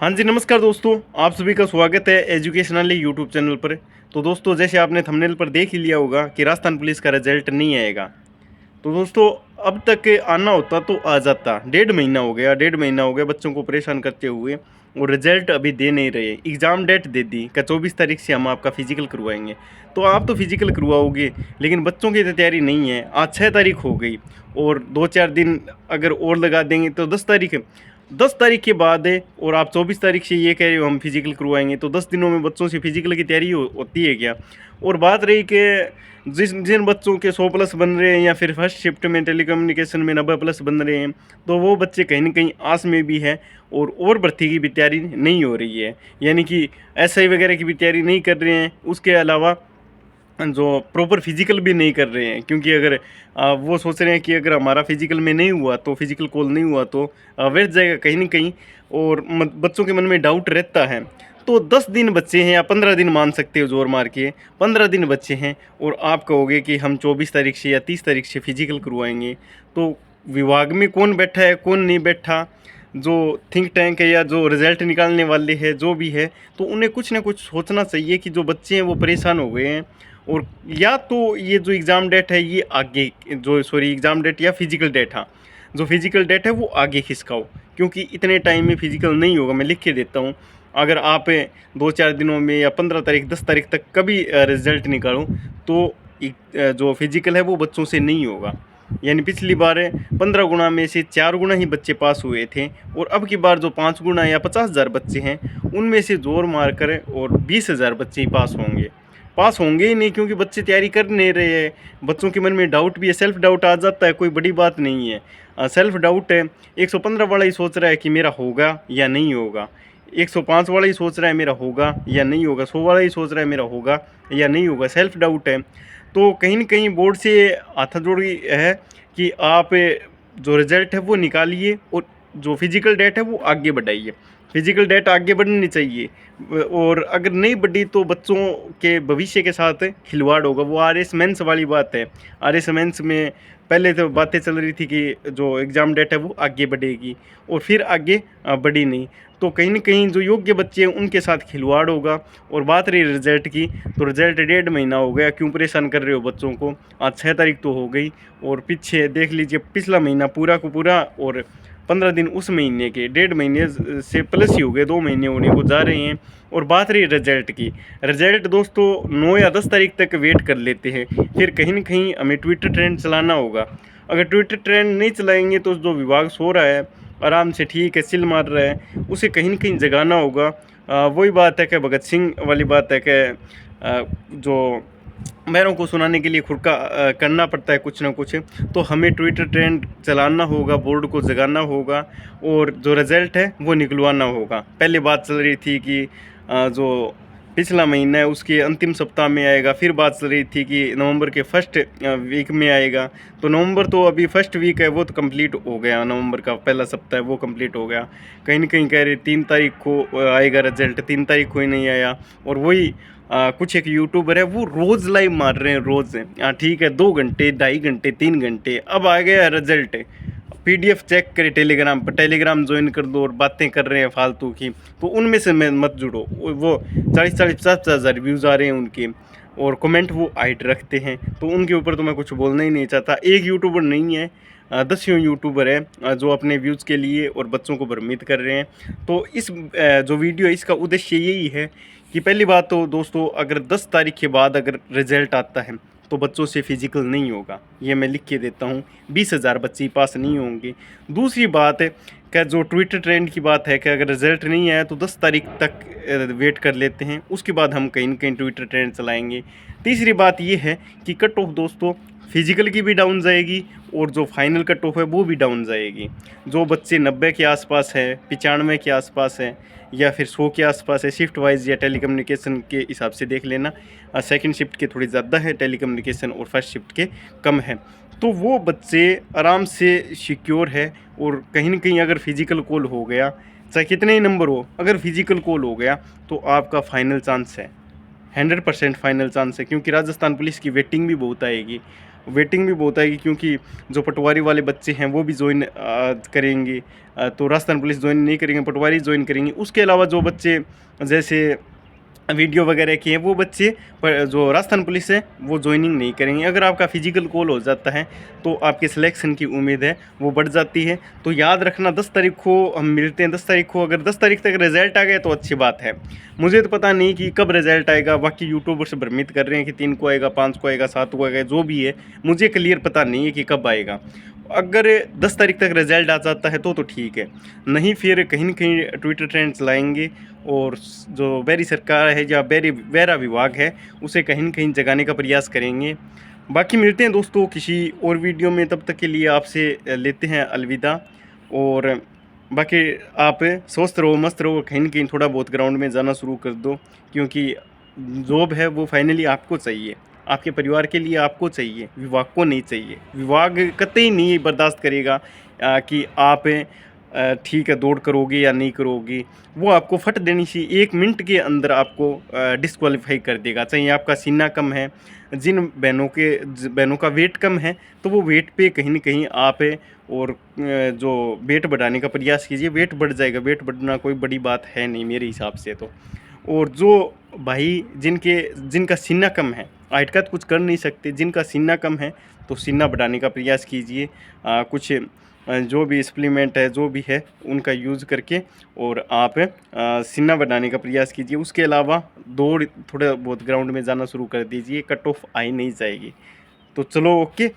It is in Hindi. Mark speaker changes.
Speaker 1: हाँ जी, नमस्कार दोस्तों। आप सभी का स्वागत है एजुकेशनली यूट्यूब चैनल पर। तो दोस्तों, जैसे आपने थंबनेल पर देख ही लिया होगा कि राजस्थान पुलिस का रिजल्ट नहीं आएगा। तो दोस्तों, अब तक आना होता तो आ जाता। डेढ़ महीना हो गया बच्चों को परेशान करते हुए, और रिजल्ट अभी दे नहीं रहे। एग्ज़ाम डेट दे दी कि 24 तारीख से हम आपका फिजिकल करवाएंगे। तो आप तो फिजिकल करवाओगे, लेकिन बच्चों की तो तैयारी नहीं है। आज 6 तारीख हो गई, और 2-4 दिन अगर और लगा देंगे तो 10 तारीख है। 10 तारीख के बाद है, और आप 24 तारीख से ये कह रहे हो हम फिजिकल करवाएंगे। तो 10 दिनों में बच्चों से फिजिकल की तैयारी होती है क्या? और बात रही कि जिन बच्चों के 100 प्लस बन रहे हैं, या फिर फर्स्ट शिफ्ट में टेलीकम्युनिकेशन में 90 प्लस बन रहे हैं, तो वो बच्चे कहीं ना कहीं आस में भी है, और भर्ती की भी तैयारी नहीं हो रही है। यानी कि एसआई वगैरह की भी तैयारी नहीं कर रहे हैं। उसके अलावा जो प्रॉपर फिजिकल भी नहीं कर रहे हैं, क्योंकि अगर वो सोच रहे हैं कि अगर हमारा फिजिकल में नहीं हुआ तो फिजिकल कॉल नहीं हुआ तो व्यर्थ जाएगा कहीं ना कहीं, और बच्चों के मन में डाउट रहता है। तो 10 दिन बच्चे हैं, या 15 दिन मान सकते हो जोर मार के, 15 दिन बच्चे हैं, और आप कहोगे कि हम 24 तारीख से या 30 तारीख से फिजिकल करवाएंगे। तो विभाग में कौन बैठा है, कौन नहीं बैठा, जो थिंक टैंक है या जो रिजल्ट निकालने वाले हैं, जो भी है, तो उन्हें कुछ ना कुछ सोचना चाहिए कि जो बच्चे हैं वो परेशान हो गए हैं। और या तो ये जो एग्ज़ाम डेट है ये आगे, जो सॉरी एग्ज़ाम डेट या फिजिकल डेट, हाँ, जो फिजिकल डेट है वो आगे खिसकाओ, क्योंकि इतने टाइम में फिजिकल नहीं होगा। मैं लिख के देता हूँ। अगर आप 2-4 दिनों में या 15 तारीख 10 तारीख तक कभी रिजल्ट निकालो, तो जो फिजिकल है वो बच्चों से नहीं होगा। यानी पिछली बार 15 गुना में से 4 गुना ही बच्चे पास हुए थे, और अब की बार जो 5 गुना या 50,000 बच्चे हैं, उनमें से जोर मार कर और 20,000 बच्चे ही पास होंगे ही नहीं, क्योंकि बच्चे तैयारी कर नहीं रहे हैं। बच्चों के मन में डाउट भी है, सेल्फ डाउट आ जाता है, कोई बड़ी बात नहीं है। सेल्फ डाउट है। 115 वाला ही सोच रहा है कि मेरा होगा या नहीं होगा, 105 वाला ही सोच रहा है मेरा होगा या नहीं होगा, 100 वाला ही सोच रहा है मेरा होगा या नहीं होगा। सेल्फ डाउट है। तो कहीं ना कहीं बोर्ड से हाथ जोड़ी है कि आप जो रिजल्ट है वो निकालिए, और जो फिजिकल डेट है वो आगे बढ़ाइए। फिजिकल डेट आगे बढ़नी चाहिए, और अगर नहीं बढ़ी तो बच्चों के भविष्य के साथ खिलवाड़ होगा। वो RS मेंस वाली बात है। RS मेंस में पहले तो बातें चल रही थी कि जो एग्ज़ाम डेट है वो आगे बढ़ेगी, और फिर आगे बढ़ी नहीं। तो कहीं ना कहीं जो योग्य बच्चे हैं उनके साथ खिलवाड़ होगा। और बात रही रिजल्ट की, तो रिजल्ट 1.5 महीना हो गया। क्यों परेशान कर रहे हो बच्चों को? आज 6 तारीख तो हो गई, और पीछे देख लीजिए पिछला महीना पूरा को पूरा, और 15 दिन उस महीने के, 1.5 महीने से प्लस ही हो गए, 2 महीने होने को जा रहे हैं। और बात रही रिजल्ट की, रिजल्ट दोस्तों 9 या 10 तारीख तक वेट कर लेते हैं। फिर कहीं ना कहीं हमें ट्विटर ट्रेंड चलाना होगा। अगर ट्विटर ट्रेंड नहीं चलाएंगे तो जो विभाग सो रहा है आराम से, ठीक है, चिल मार रहा है, उसे कहीं ना कहीं जगाना होगा। वही बात है कि भगत सिंह वाली बात है कि जो मैरों को सुनाने के लिए खुद का करना पड़ता है कुछ ना कुछ। तो हमें ट्विटर ट्रेंड चलाना होगा, बोर्ड को जगाना होगा, और जो रिज़ल्ट है वो निकलवाना होगा। पहले बात चल रही थी कि जो पिछला महीना है उसके अंतिम सप्ताह में आएगा। फिर बात चल रही थी कि नवंबर के फर्स्ट वीक में आएगा। तो नवंबर तो अभी फर्स्ट वीक है वो तो कंप्लीट हो गया, नवंबर का पहला सप्ताह है वो कंप्लीट हो गया। कहीं ना कहीं कह रहे 3 तारीख को आएगा रिजल्ट, 3 तारीख को ही नहीं आया। और वही कुछ एक यूट्यूबर है वो रोज़ लाइव मार रहे हैं, रोज़। ठीक है, 2 घंटे, 2.5 घंटे, 3 घंटे, अब आ गया रिजल्ट। PDF चेक करे टेलीग्राम पर, टेलीग्राम ज्वाइन कर दो, और बातें कर रहे हैं फालतू की। तो उनमें से मत जुड़ो। वो 40-40, 50-50 हज़ार व्यूज़ आ रहे हैं उनके, और कमेंट वो हाइट रखते हैं। तो उनके ऊपर तो मैं कुछ बोलना ही नहीं चाहता। एक यूट्यूबर नहीं है, दसियों यूट्यूबर है जो अपने व्यूज़ के लिए और बच्चों को भ्रमित कर रहे हैं। तो इस जो वीडियो है इसका उद्देश्य यही है कि पहली बात तो दोस्तों, अगर 10 तारीख के बाद अगर रिजल्ट आता है तो बच्चों से फिजिकल नहीं होगा, ये मैं लिख के देता हूँ। 20,000 बच्चे पास नहीं होंगे। दूसरी बात है कि जो ट्विटर ट्रेंड की बात है कि अगर रिजल्ट नहीं आया तो 10 तारीख तक वेट कर लेते हैं, उसके बाद हम कहीं ना कहीं ट्विटर ट्रेंड चलाएंगे। तीसरी बात ये है कि कट ऑफ दोस्तों फिजिकल की भी डाउन जाएगी, और जो फाइनल कट ऑफ है वो भी डाउन जाएगी। जो बच्चे 90 के आसपास है, 95 के आसपास है, या फिर 100 के आसपास है, शिफ्ट वाइज या टेलीकम्युनिकेशन के हिसाब से देख लेना। सेकंड शिफ्ट के थोड़ी ज़्यादा है टेलीकम्युनिकेशन, और फर्स्ट शिफ्ट के कम है। तो वो बच्चे आराम से सिक्योर है। और कहीं ना कहीं अगर फिजिकल कॉल हो गया, चाहे कितने ही नंबर हो, अगर फिजिकल कॉल हो गया तो आपका फाइनल चांस है, 100% फाइनल चांस है। क्योंकि राजस्थान पुलिस की वेटिंग भी बहुत आएगी। वेटिंग भी बहुत आएगी, क्योंकि जो पटवारी वाले बच्चे हैं वो भी ज्वाइन करेंगे। तो राजस्थान पुलिस ज्वाइन नहीं करेंगे, पटवारी ज्वाइन करेंगे। उसके अलावा जो बच्चे जैसे वीडियो वगैरह किए हैं वो बच्चे जो राजस्थान पुलिस है वो ज्वाइनिंग नहीं करेंगे। अगर आपका फिजिकल कॉल हो जाता है तो आपके सिलेक्शन की उम्मीद है वो बढ़ जाती है। तो याद रखना 10 तारीख को हम मिलते हैं। 10 तारीख को अगर 10 तारीख तक रिजल्ट आ गया तो अच्छी बात है। मुझे तो पता नहीं कि कब रिजल्ट आएगा, बाकी यूट्यूबर्स भ्रमित कर रहे हैं कि 3 को आएगा, 5 को आएगा, 7 को आएगा, जो भी है मुझे क्लियर पता नहीं है कि कब आएगा। अगर 10 तारीख तक रिजल्ट आ जाता है तो ठीक है, नहीं फिर कहीं न कहीं ट्विटर ट्रेंड्स लाएंगे और जो बैरी सरकार है या बैरी वेरा विभाग है उसे कहीं न कहीं जगाने का प्रयास करेंगे। बाकी मिलते हैं दोस्तों किसी और वीडियो में, तब तक के लिए आपसे लेते हैं अलविदा। और बाकी आप स्वस्थ रहो, मस्त रहो, कहीं न कहीं थोड़ा बहुत ग्राउंड में जाना शुरू कर दो, क्योंकि जॉब है वो फाइनली आपको चाहिए, आपके परिवार के लिए आपको चाहिए, विभाग को नहीं चाहिए। विभाग कतई नहीं बर्दाश्त करेगा कि आप ठीक है दौड़ करोगे या नहीं करोगे। वो आपको फट देनी चाहिए, 1 मिनट के अंदर आपको डिस्क्वालीफाई कर देगा। चाहे आपका सीना कम है, जिन बहनों का वेट कम है तो वो वेट पे कहीं न कहीं आप और जो वेट बढ़ाने का प्रयास कीजिए, वेट बढ़ जाएगा। वेट बढ़ना कोई बड़ी बात है नहीं मेरे हिसाब से तो। और जो भाई जिनका सीना कम है, हाइट का तो कुछ कर नहीं सकते, जिनका सीना कम है तो सीना बढ़ाने का प्रयास कीजिए। कुछ जो भी सप्लीमेंट है जो भी है उनका यूज़ करके और आप सीना बढ़ाने का प्रयास कीजिए। उसके अलावा दौड़ थोड़ा बहुत ग्राउंड में जाना शुरू कर दीजिए, कट ऑफ आई नहीं जाएगी। तो चलो ओके।